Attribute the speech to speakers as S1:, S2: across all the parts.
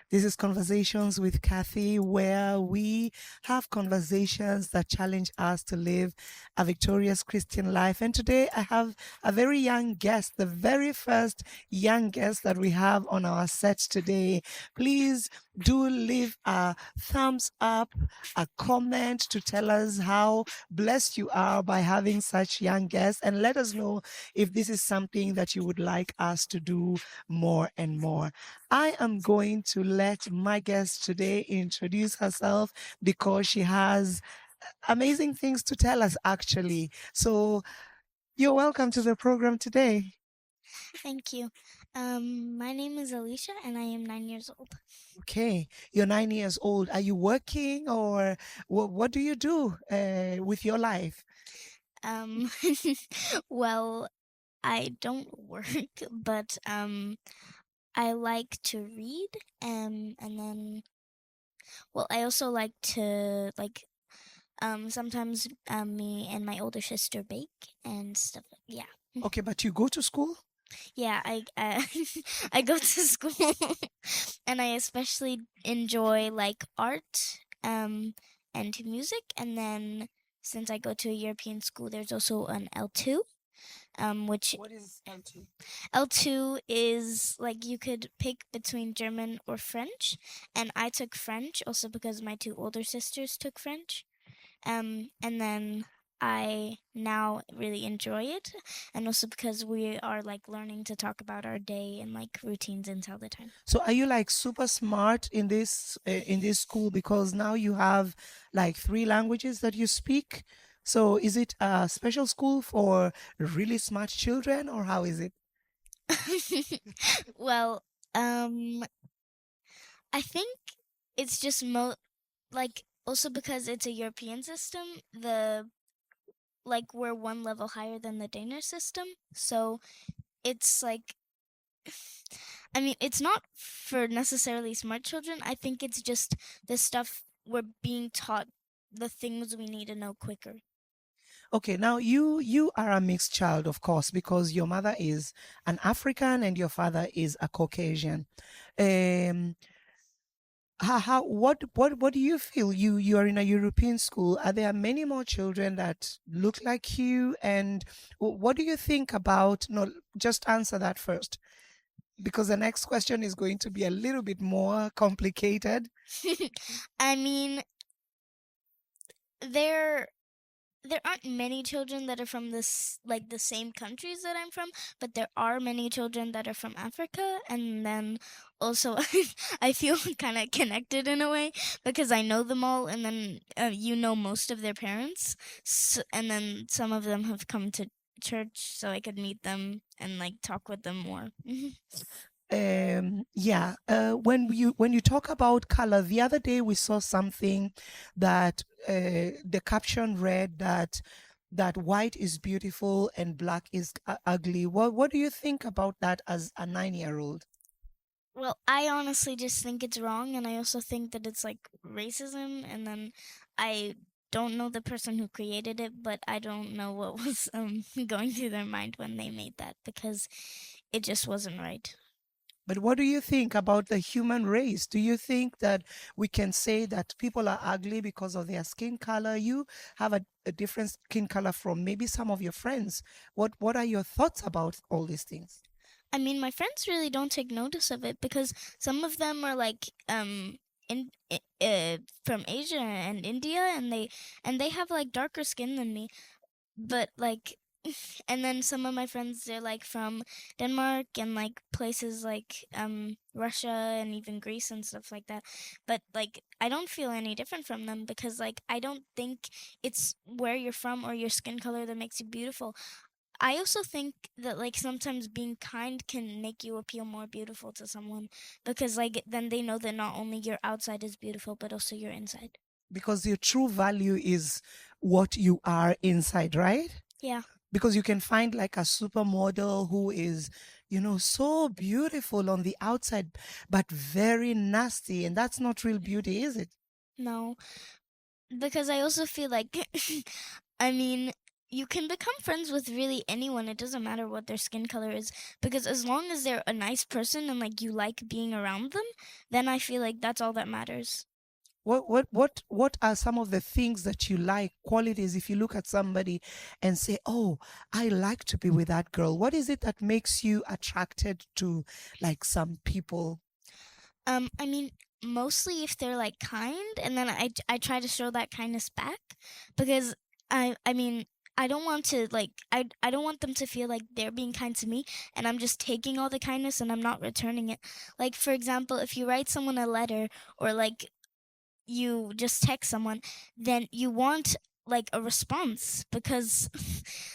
S1: This is Conversations with Kathy, where we have conversations that challenge us to live a victorious Christian life. And today I have a very young guest, the very first young guest that we have on our set today. Please do leave a thumbs up, a comment to tell us how blessed you are by having such young guests, and let us know if this is something that you would like us to do more and more. I am going to let my guest today introduce herself because she has amazing things to tell us, actually. So, you're welcome to the program today.
S2: Thank you. My name is Eleesha, and I am 9 years old.
S1: Okay, you're 9 years old. Are you working, or what do you do with your life?
S2: Um, well, I don't work, but I like to read, and then, well, I also like to sometimes me and my older sister bake and stuff. Yeah,
S1: Okay, but you go to school?
S2: yeah. I go to school, and I especially enjoy like art, and music, and then since I go to a European school, there's also an L2, which
S1: What is L2?
S2: L2 is like you could pick between German or French, and I took French also because my two older sisters took French. And then I now really enjoy it, and also because we are like learning to talk about our day and like routines and all the time.
S1: So are you like super smart in this school because now you have like three languages that you speak? So is it a special school for really smart children, or how is it?
S2: Well, I think it's just like also because it's a European system, the like we're one level higher than the Danish system. So it's like I mean, it's not for necessarily smart children. I think it's just the stuff we're being taught, the things we need to know quicker.
S1: Okay, now you are a mixed child, of course, because your mother is an African and your father is a Caucasian. Um, what do you feel? You are in a European school. Are there many more children that look like you? And what do you think about? No, just answer that first, because the next question is going to be a little bit more complicated.
S2: I mean, there there aren't many children that are from this like the same countries that I'm from, but there are many children that are from Africa, and then also I feel kind of connected in a way because I know them all, and then you know most of their parents, and then some of them have come to church so I could meet them and like talk with them more.
S1: Yeah, when you talk about color, the other day we saw something that the caption read that white is beautiful and black is ugly. What do you think about that as a 9-year old?
S2: Well, I honestly just think it's wrong, and I also think that it's like racism. And then I don't know the person who created it, but I don't know what was going through their mind when they made that because it just wasn't right.
S1: But what do you think about the human race? Do you think that we can say that people are ugly because of their skin color? You have a different skin color from maybe some of your friends. What are your thoughts about all these things?
S2: I mean, my friends really don't take notice of it because some of them are like in from Asia and India, and they have like darker skin than me, but like and then some of my friends, they're like from Denmark and like places like Russia and even Greece and stuff like that, but like I don't feel any different from them because like I don't think it's where you're from or your skin color that makes you beautiful. I also think that like sometimes being kind can make you appeal more beautiful to someone because like then they know that not only your outside is beautiful but also your inside.
S1: Because your true value is what you are inside, right?
S2: Yeah.
S1: Because you can find like a supermodel who is, so beautiful on the outside, but very nasty. And that's not real beauty, is it?
S2: No, because I also feel like I mean you can become friends with really anyone. It doesn't matter what their skin color is, because as long as they're a nice person and like you like being around them, then I feel like that's all that matters.
S1: What are some of the things that you like, qualities, if you look at somebody and say, oh, I like to be with that girl? What is it that makes you attracted to like some people?
S2: I mean, mostly if they're like kind, and then I try to show that kindness back, because I mean, I don't want to like I don't want them to feel like they're being kind to me and I'm just taking all the kindness and I'm not returning it. Like for example, if you write someone a letter, or like you just text someone, then you want like a response, because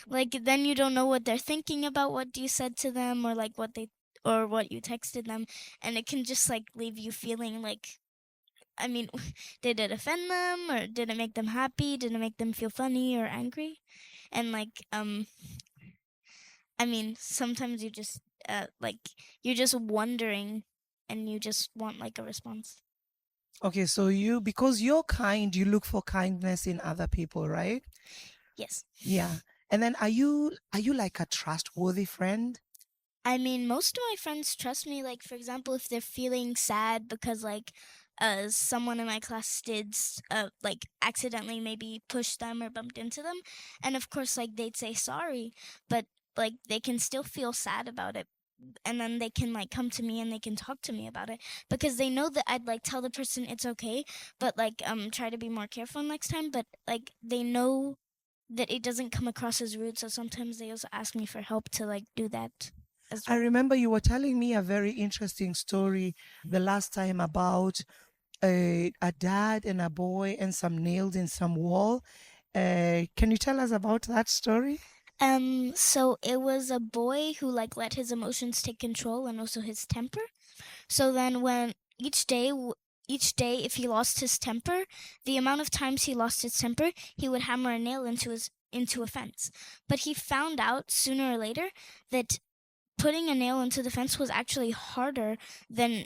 S2: like then you don't know what they're thinking about what you said to them, or like what they, or what you texted them, and it can just like leave you feeling like, I mean, did it offend them, or did it make them happy, did it make them feel funny or angry? And like I mean, sometimes you just like you're just wondering and you just want like a response.
S1: Okay, so you, because you're kind, you look for kindness in other people, right?
S2: Yes.
S1: Yeah. And then are you like a trustworthy friend?
S2: I mean, most of my friends trust me. Like, for example, if they're feeling sad because, like, someone in my class did, like, accidentally maybe pushed them or bumped into them. And of course, like, they'd say sorry, but, like, they can still feel sad about it. And then they can, like, come to me and they can talk to me about it, because they know that I'd, like, tell the person it's okay, but, like, try to be more careful next time. But, like, they know that it doesn't come across as rude. So sometimes they also ask me for help to, like, do that as
S1: I
S2: well.
S1: remember you were telling me a very interesting story the last time about a dad and a boy and some nails in some wall. Can you tell us about that story?
S2: So it was a boy who like let his emotions take control and also his temper. So then when each day if he lost his temper, the amount of times he lost his temper, he would hammer a nail into a fence. But he found out sooner or later that putting a nail into the fence was actually harder than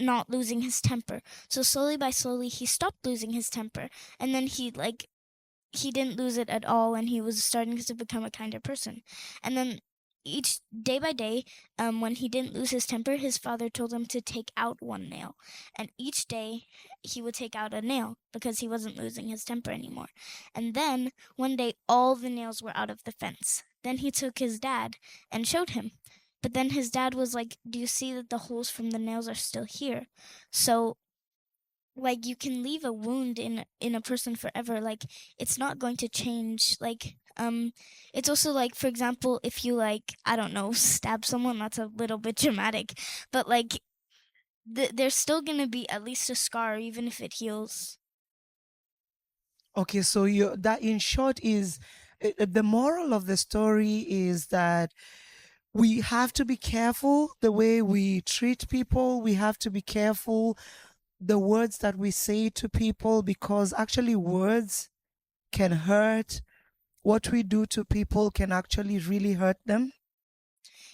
S2: not losing his temper. So slowly by slowly he stopped losing his temper, and then he didn't lose it at all, and he was starting to become a kinder person. And then each day by day, when he didn't lose his temper, his father told him to take out one nail, and each day he would take out a nail because he wasn't losing his temper anymore. And then one day all the nails were out of the fence. Then he took his dad and showed him, but then his dad was like, do you see that the holes from the nails are still here? So like you can leave a wound in a person forever. Like it's not going to change. Like it's also like, for example, if you like, I don't know, stab someone, that's a little bit dramatic, but like there's still going to be at least a scar even if it heals.
S1: Okay, so you, that in short is the moral of the story is that we have to be careful the way we treat people. We have to be careful the words that we say to people, because actually words can hurt. What we do to people can actually really hurt them.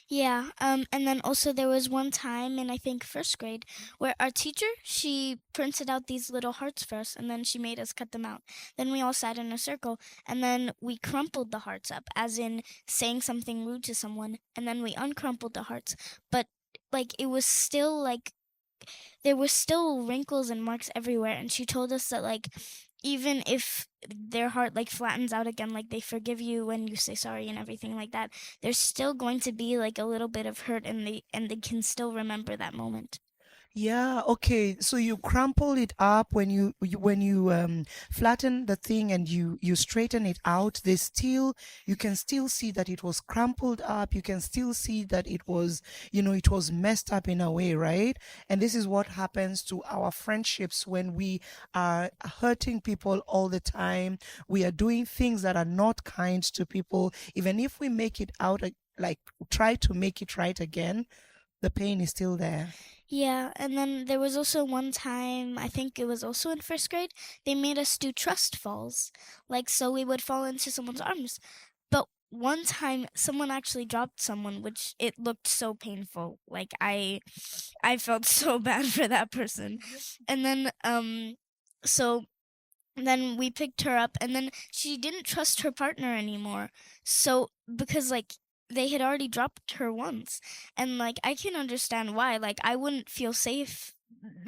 S2: Yeah, and then also there was one time in I think first grade where our teacher, she printed out these little hearts for us and then she made us cut them out. Then we all sat in a circle and then we crumpled the hearts up, as in saying something rude to someone, and then we uncrumpled the hearts. But like it was still like there were still wrinkles and marks everywhere, and she told us that like even if their heart like flattens out again, like they forgive you when you say sorry and everything like that, there's still going to be like a little bit of hurt, and they can still remember that moment.
S1: Yeah, okay. So you crumple it up when when you flatten the thing and you straighten it out. They still, you can still see that it was crumpled up. You can still see that it was, it was messed up in a way, right? And this is what happens to our friendships when we are hurting people all the time. We are doing things that are not kind to people. Even if we make it out, like try to make it right again, the pain is still there.
S2: Yeah, and then there was also one time, I think it was also in first grade, they made us do trust falls. Like, so we would fall into someone's arms. But one time, someone actually dropped someone, which it looked so painful. Like, I felt so bad for that person. And then, so then we picked her up, and then she didn't trust her partner anymore. So because like they had already dropped her once, and like I can understand why. Like I wouldn't feel safe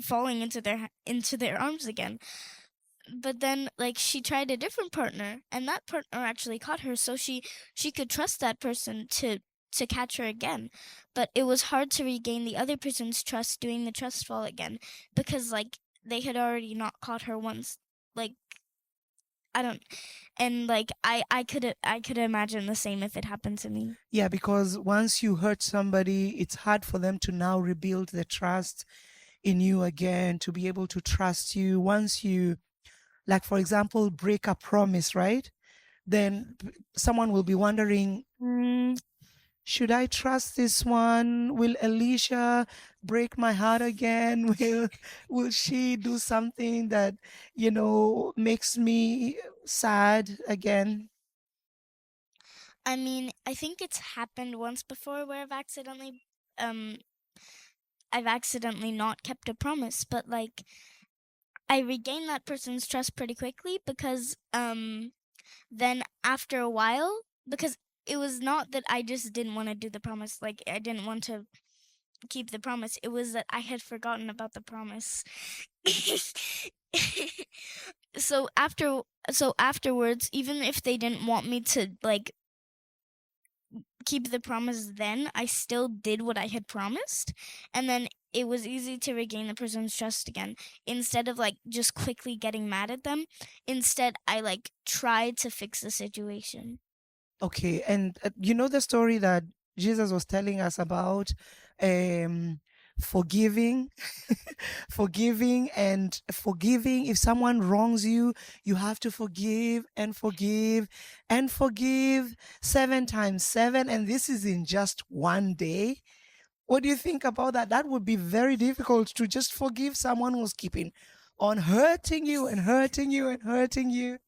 S2: falling into their arms again. But then like she tried a different partner, and that partner actually caught her, so she could trust that person to catch her again. But it was hard to regain the other person's trust doing the trust fall again, because like they had already not caught her once. Like I don't, and like I could imagine the same if it happened to me.
S1: Yeah, because once you hurt somebody, it's hard for them to now rebuild the trust in you again, to be able to trust you. Once you, like, for example, break a promise, right? Then someone will be wondering, should I trust this one? Will Eleesha break my heart again? Will she do something that, makes me sad again?
S2: I mean, I think it's happened once before where um I've accidentally not kept a promise, but like I regained that person's trust pretty quickly, because then after a while, because it was not that I just didn't want to do the promise, like I didn't want to keep the promise. It was that I had forgotten about the promise. so after so afterwards, even if they didn't want me to like keep the promise, then I still did what I had promised, and then it was easy to regain the person's trust again. Instead of like just quickly getting mad at them, instead I like tried to fix the situation.
S1: Okay, and you know the story that Jesus was telling us about um, forgiving, forgiving and forgiving. If someone wrongs you, you have to forgive and forgive and forgive 7 times 7, and this is in just one day. What do you think about that? That would be very difficult to just forgive someone who's keeping on hurting you and hurting you and hurting you.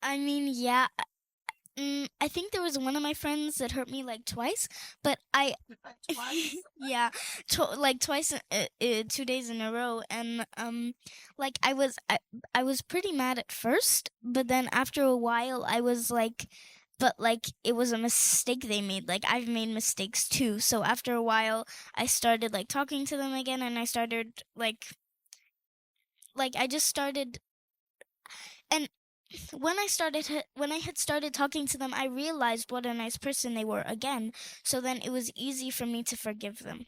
S2: I mean, yeah, I think there was one of my friends that hurt me like twice, but I
S1: Twice.
S2: yeah, like twice, 2 days in a row, and like I was pretty mad at first, but then after a while, I was like, but like it was a mistake they made. Like I've made mistakes too, so after a while, I started like talking to them again, and I started like I just started, and when I had started talking to them, I realized what a nice person they were again. So then it was easy for me to forgive them.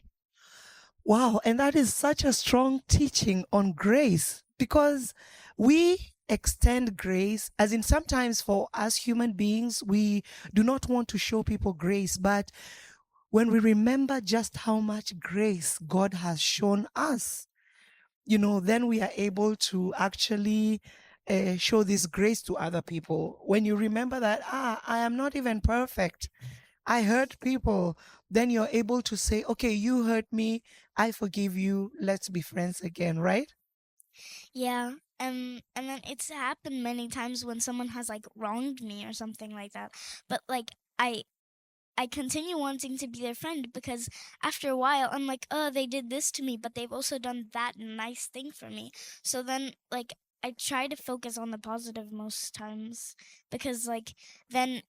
S1: Wow, and that is such a strong teaching on grace, because we extend grace, as in sometimes for us human beings, we do not want to show people grace. But when we remember just how much grace God has shown us, then we are able to actually show this grace to other people. When you remember that, I am not even perfect, I hurt people, then you're able to say, okay, you hurt me, I forgive you, let's be friends again, right?
S2: Yeah. And then it's happened many times when someone has like wronged me or something like that. But like I continue wanting to be their friend, because after a while I'm like, oh, they did this to me, but they've also done that nice thing for me. So then like I try to focus on the positive most times, because like then,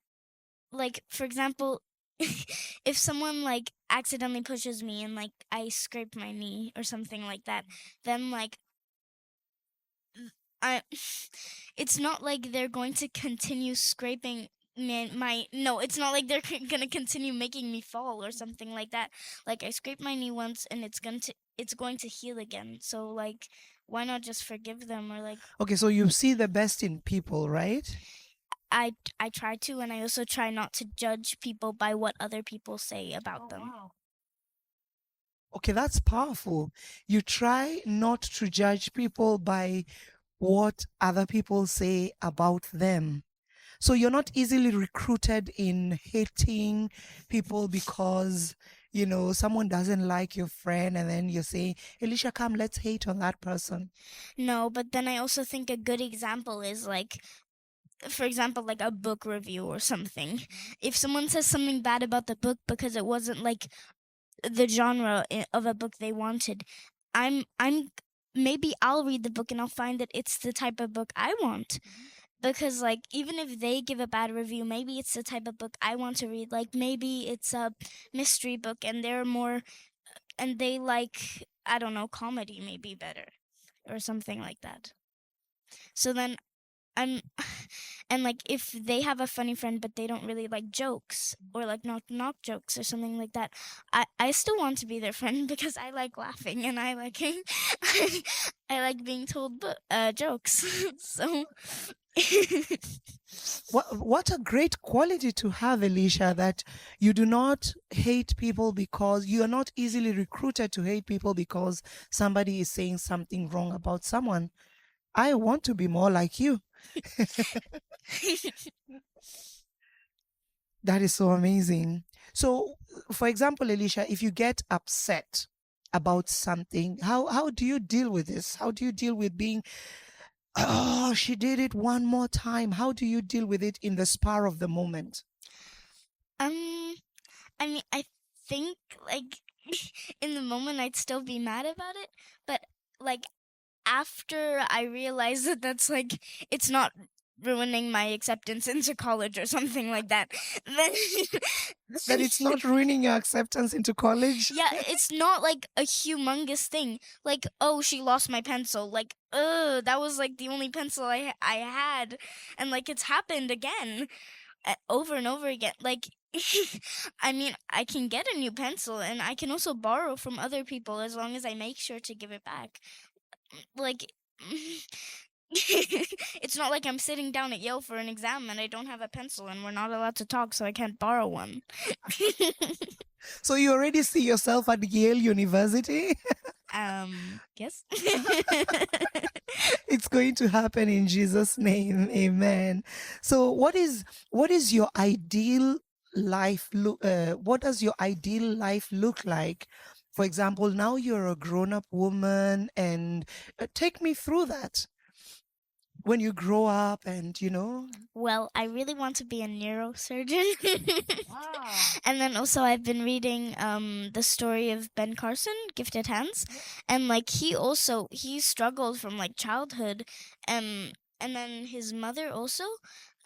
S2: like for example, if someone like accidentally pushes me and like I scrape my knee or something like that, then like I it's not like they're going to continue scraping my no, it's not like they're going to continue making me fall or something like that. Like I scraped my knee once, and it's going to heal again. So like why not just forgive them, or like
S1: Okay, so you see the best in people, right?
S2: I try to, and I also try not to judge people by what other people say about
S1: Oh,
S2: them.
S1: wow. Okay, that's powerful. You try not to judge people by what other people say about them. So you're not easily recruited in hating people because, someone doesn't like your friend and then you're saying, Eleesha, come, let's hate on that person.
S2: No, but then I also think a good example is like, for example, like a book review or something. If someone says something bad about the book because it wasn't like the genre of a book they wanted, I'm maybe I'll read the book and I'll find that it's the type of book I want. Because like even if they give a bad review, maybe it's the type of book I want to read. Like maybe it's a mystery book and they're more and they like, I don't know, comedy maybe better or something like that. So then I'm and like if they have a funny friend but they don't really like jokes or like knock jokes or something like that, I still want to be their friend because I like laughing and I like I like being told jokes. So
S1: What a great quality to have, Eleesha, that you do not hate people because you are not easily recruited to hate people because somebody is saying something wrong about someone. I want to be more like you. That is so amazing. So, for example, Eleesha, if you get upset about something, how do you deal with this? How do you deal with being, oh, she did it one more time? How do you deal with it in the spur of the moment?
S2: um I mean, I think like in the moment I'd still be mad about it, but like after I realize that that's like it's not ruining my acceptance into college or something like that, then
S1: That it's not ruining your acceptance into college?
S2: yeah, it's not like a humongous thing. Like, oh, she lost my pencil. Like, that was like the only pencil I had, and like it's happened again, over and over again. Like, I mean, I can get a new pencil, and I can also borrow from other people as long as I make sure to give it back. Like. It's not like I'm sitting down at Yale for an exam and I don't have a pencil and we're not allowed to talk, so I can't borrow one.
S1: So you already see yourself at Yale University?
S2: Yes.
S1: It's going to happen in Jesus' name. Amen. So what is your ideal life look what does your ideal life look like? For example, now you're a grown-up woman and take me through that. When you grow up and.
S2: Well, I really want to be a neurosurgeon.
S1: Wow.
S2: And then also I've been reading the story of Ben Carson, Gifted Hands, and like he struggled from like childhood, and then his mother also,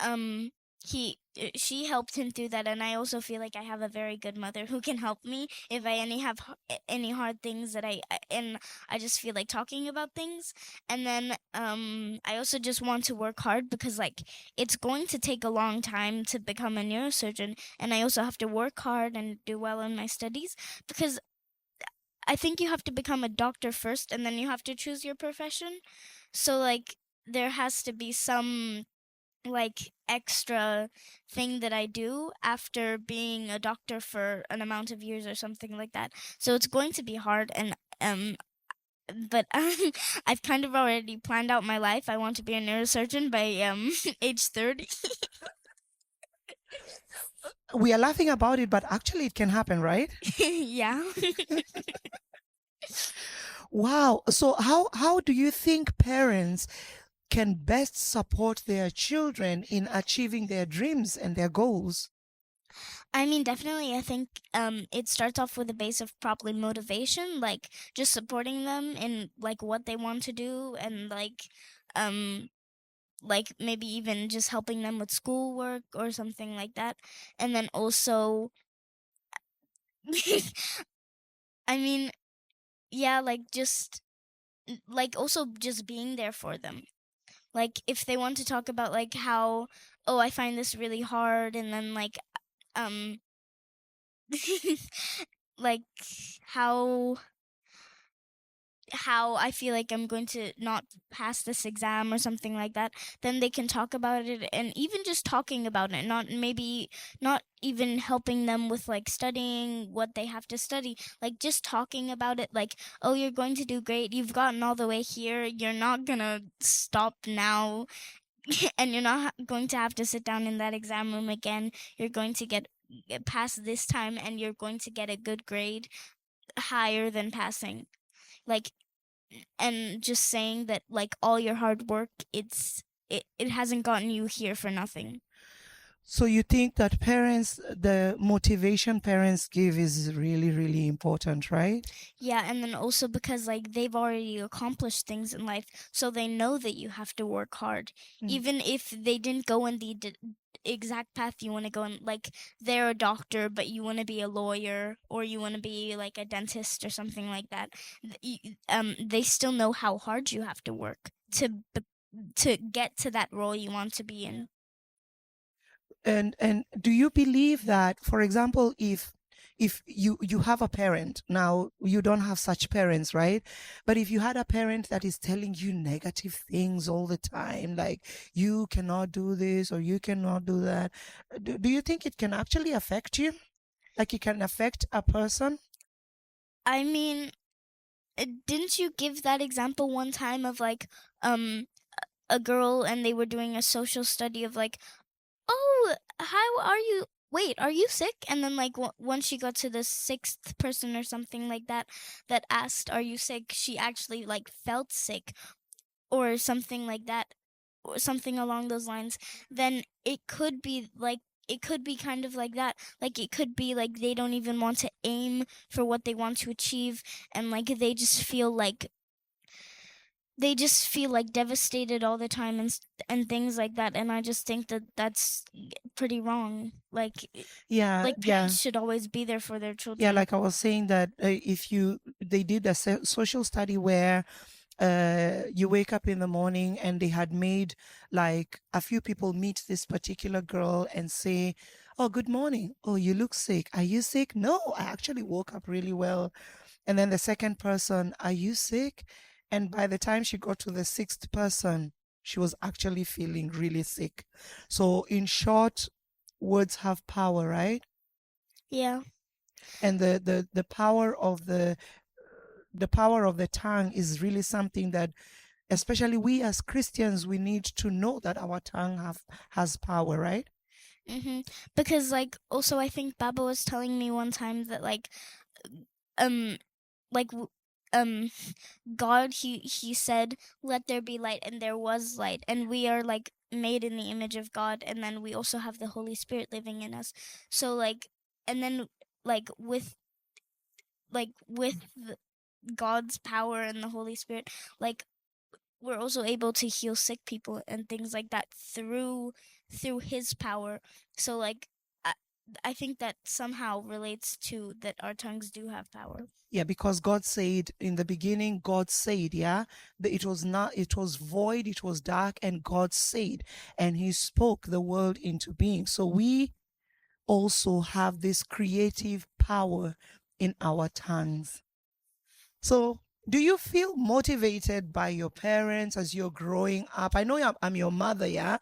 S2: um he she helped him through that, and I also feel like I have a very good mother who can help me if I any hard things that and I just feel like talking about things. And then I also just want to work hard because like it's going to take a long time to become a neurosurgeon, and I also have to work hard and do well in my studies because I think you have to become a doctor first and then you have to choose your profession. So like there has to be some like extra thing that I do after being a doctor for an amount of years or something like that. So it's going to be hard, and but I've kind of already planned out my life. I want to be a neurosurgeon by age 30.
S1: We are laughing about it, but actually it can happen, right?
S2: Yeah.
S1: Wow. So how do you think parents can best support their children in achieving their dreams and their goals?
S2: I mean, definitely, I think it starts off with a base of probably motivation, like just supporting them in like what they want to do, and um, like maybe even just helping them with schoolwork or something like that. And then also, I mean, yeah, like just like also just being there for them. Like if they want to talk about like how, oh, I find this really hard, and then like um like how how I feel like I'm going to not pass this exam or something like that, then they can talk about it. And even just talking about it, not even helping them with like studying what they have to study, like just talking about it, like, oh, you're going to do great. You've gotten all the way here. You're not gonna stop now. And you're not going to have to sit down in that exam room again. You're going to get past this time and you're going to get a good grade higher than passing. Like, and just saying that like all your hard work, it hasn't gotten you here for nothing.
S1: So you think that parents, the motivation parents give is really, really important, right?
S2: Yeah, and then also because like they've already accomplished things in life, so they know that you have to work hard.
S1: Mm.
S2: Even if they didn't go in the exact path you want to go in, like they're a doctor, but you want to be a lawyer or you want to be like a dentist or something like that. They still know how hard you have to work to get to that role you want to be in.
S1: And do you believe that, for example, if you have a parent, now you don't have such parents, right? But if you had a parent that is telling you negative things all the time, like you cannot do this or you cannot do that, do you think it can actually affect you, like it can affect a person?
S2: I mean, didn't you give that example one time of like um a girl and they were doing a social study of like, oh, how are you? Wait, are you sick? And then like once she got to the sixth person or something like that that asked, "Are you sick?" She actually like felt sick or something like that, or something along those lines. Then it could be like it could be kind of like that. Like it could be like they don't even want to aim for what they want to achieve, and like they just feel like devastated all the time and things like that, and I just think that that's pretty wrong.
S1: Yeah,
S2: Like
S1: yeah.
S2: parents should always be there for their
S1: Yeah,
S2: children.
S1: like I was saying that if you they did a social study where you wake up in the morning and they had made like a few people meet this particular girl and say, oh, good morning, oh, you look sick, are you sick? No, I actually woke up really well. And then the second person, are you sick? And by the time she got to the sixth person, she was actually feeling really sick. So in short, words have power, right?
S2: Yeah.
S1: And the power of the power of the tongue is really something that, especially we as Christians, we need to know that our tongue has power, right?
S2: Because like also I think Baba was telling me one time that um like um God, he said, "Let there be light," and there was light, and we are like made in the image of God, and then we also have the Holy Spirit living in us. So like, and then like with God's power and the Holy Spirit, like we're also able to heal sick people and things like that through His power. So like, I, I think that somehow relates to that our tongues do have power.
S1: Yeah, because God said in the beginning, God said, yeah, that it was not, it was void, it was dark, and God said, and He spoke the world into being. So we also have this creative power in our tongues. So, do you feel motivated by your parents as you're growing up? I know I'm your mother, yeah?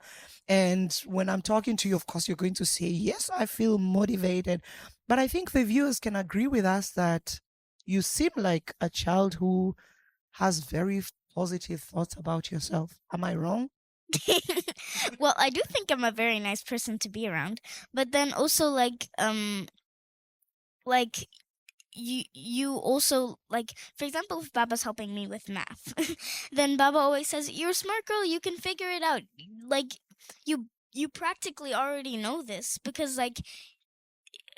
S1: And when I'm talking to you, of course, you're going to say, yes, I feel motivated. But I think the viewers can agree with us that you seem like a child who has very positive thoughts about yourself. Am I wrong?
S2: Well, I do think I'm a very nice person to be around, but then also like you also like, for example, if Baba's helping me with math, then Baba always says, "You're a smart girl, you can figure it out." Like you practically already know this because like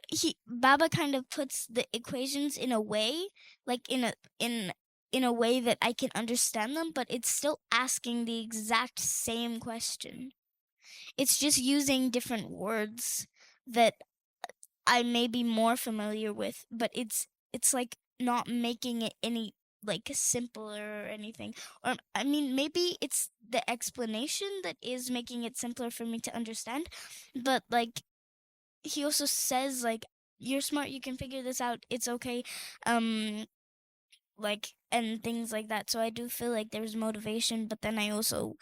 S2: he Baba kind of puts the equations in a way, like in a way that I can understand them, but it's still asking the exact same question. It's just using different words that I may be more familiar with, but it's like not making it any like simpler or anything. Or I mean, maybe it's the explanation that is making it simpler for me to understand, but like he also says like, "You're smart, you can figure this out. It's okay." Like and things like that. So I do feel like there's motivation, but then I also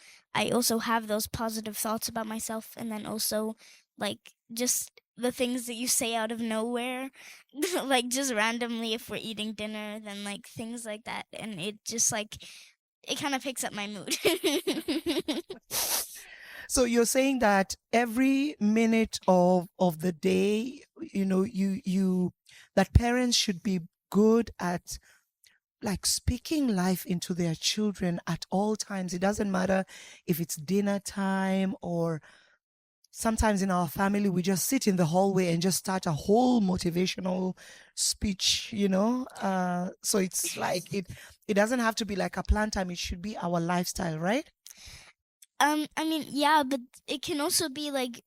S2: have those positive thoughts about myself, and then also like just the things that you say out of nowhere, like just randomly if we're eating dinner, then like things like that, and it just like it kind of picks up my mood.
S1: So you're saying that every minute of the day, you that parents should be good at like speaking life into their children at all times. It doesn't matter if it's dinner time or sometimes in our family we just sit in the hallway and just start a whole motivational speech, so it's like it doesn't have to be like a plan time, it should be our lifestyle, right?
S2: I mean, yeah, but it can also be like,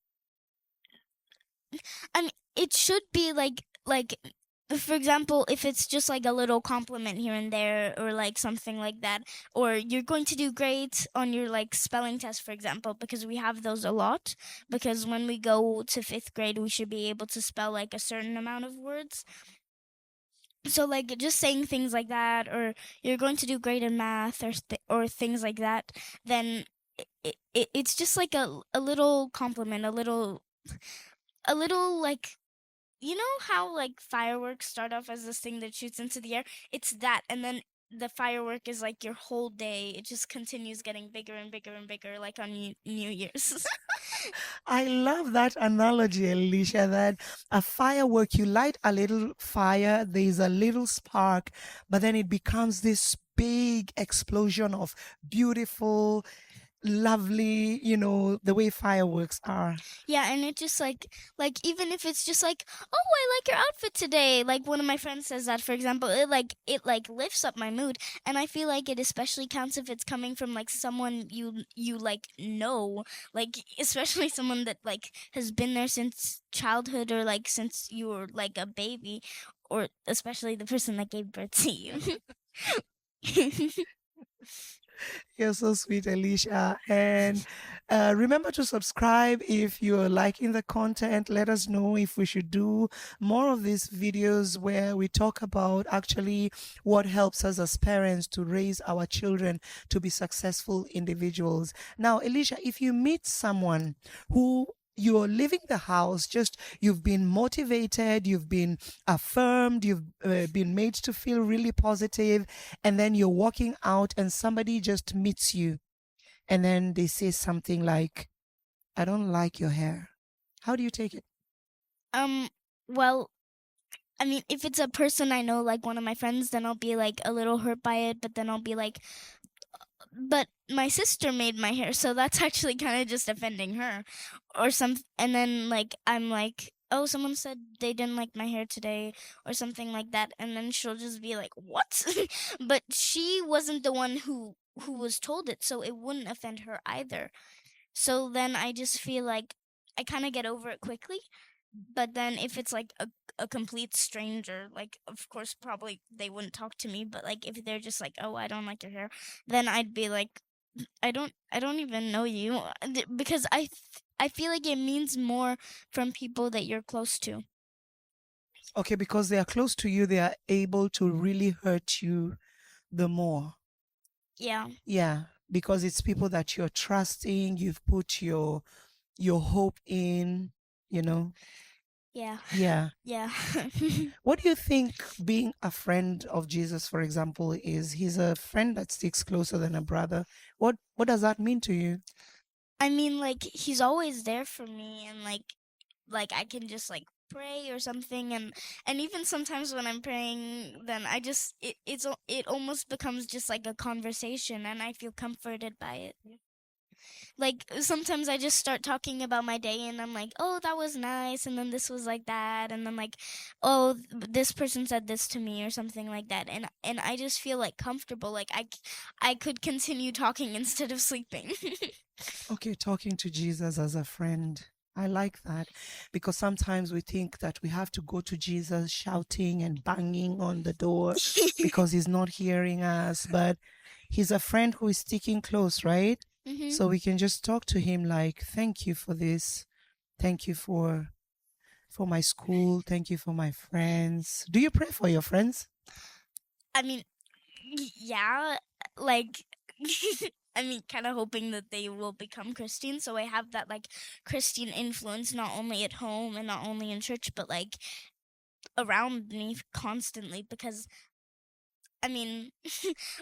S2: I mean, it should be like for example, if it's just like a little compliment here and there or like something like that, or you're going to do great on your like spelling test, for example, because we have those a lot, because when we go to 5th grade we should be able to spell like a certain amount of words. So like just saying things like that, or you're going to do great in math, or things like that, then it's just like a little compliment, a little like, you know how like fireworks start off as this thing that shoots into the air? It's that, and then the firework is like your whole day. It just continues getting bigger and bigger and bigger, like on New Year's.
S1: I love that analogy, Alicia, that a firework, you light a little fire, there's a little spark, but then it becomes this big explosion of beautiful, lovely, the way fireworks are.
S2: Yeah, and it just like even if it's just like, oh, I like your outfit today. Like one of my friends says that, for example, it like lifts up my mood, and I feel like it especially counts if it's coming from like someone you like know, like especially someone that like has been there since childhood, or like since you were like a baby, or especially the person that gave birth to you.
S1: You're so sweet, Alicia. And remember to subscribe if you're liking the content. Let us know if we should do more of these videos where we talk about actually what helps us as parents to raise our children to be successful individuals. Now, Alicia, if you meet someone who you're leaving the house, just you've been motivated, you've been affirmed, you've been made to feel really positive, and then you're walking out and somebody just meets you and then they say something like, I don't like your hair. How do you take it?
S2: um well, I mean, if it's a person I know, like one of my friends, then I'll be like a little hurt by it, but then I'll be like, but my sister made my hair, so that's actually kind of just offending her, or some. And then like I'm like, oh, someone said they didn't like my hair today, or something like that, and then she'll just be like, what? But she wasn't the one who was told it, so it wouldn't offend her either. So then I just feel like I kind of get over it quickly. But then if it's like a complete stranger, like of course probably they wouldn't talk to me, but like if they're just like, oh, I don't like your hair, then I'd be like, I don't even know you, because I feel like it means more from people that you're close to.
S1: Okay, because they are close to you, they are able to really hurt you the more.
S2: Yeah.
S1: Yeah, because it's people that you're trusting, you've put your hope in, you know.
S2: Yeah.
S1: Yeah.
S2: Yeah.
S1: What do you think being a friend of Jesus, for example, is? He's a friend that sticks closer than a brother. What does that mean to you?
S2: I mean, like he's always there for me, and like I can just like pray or something, and even sometimes when I'm praying, then I just it almost becomes just like a conversation, and I feel comforted by it. Like sometimes I just start talking about my day, and I'm like, oh, that was nice, and then this was like that, and then like, oh, this person said this to me or something like that, and I just feel like comfortable, like I could continue talking instead of sleeping.
S1: Okay, talking to Jesus as a friend. I like that because sometimes we think that we have to go to Jesus shouting and banging on the door because he's not hearing us, but he's a friend who is sticking close, right?
S2: Hmm.
S1: So we can just talk to him like, thank you for this. Thank you for my school. Thank you for my friends. Do you pray for your friends?
S2: I mean, yeah, like I mean, kind of hoping that they will become Christian, so I have that like Christian influence not only at home and not only in church, but like around me constantly, because I mean,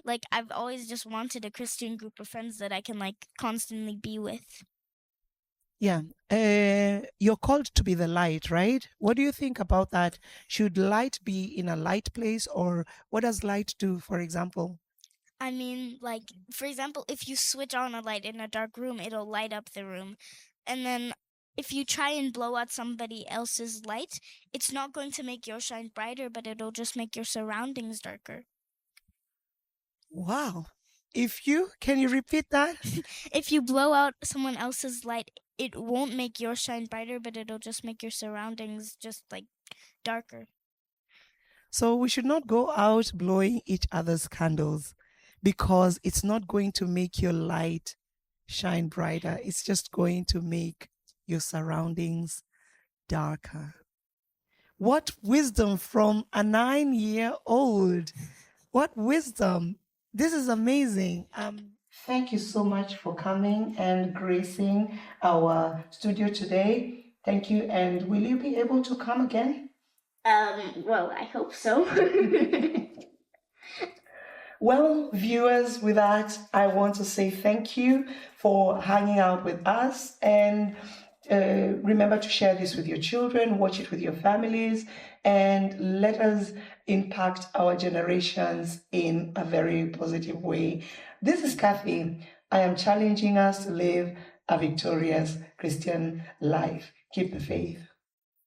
S2: like I've always just wanted a Christian group of friends that I can like constantly be with.
S1: Yeah. You're called to be the light, right? What do you think about that? Should light be in a light place, or what does light do, for example?
S2: I mean, like for example, if you switch on a light in a dark room, it'll light up the room. And then if you try and blow out somebody else's light, it's not going to make yours shine brighter, but it'll just make your surroundings darker.
S1: Wow. Can you repeat that?
S2: If you blow out someone else's light, it won't make yours shine brighter, but it'll just make your surroundings just like darker.
S1: So we should not go out blowing each other's candles because it's not going to make your light shine brighter. It's just going to make your surroundings darker. What wisdom from a 9-year-old. What wisdom. This is amazing. Thank you so much for coming and gracing our studio today. Thank you. And will you be able to come again?
S2: Well, I hope so.
S1: Well, viewers, with that, I want to say thank you for hanging out with us. And remember to share this with your children, watch it with your families, and let us impact our generations in a very positive way. This is Kathy. I am challenging us to live a victorious Christian life. Keep the faith.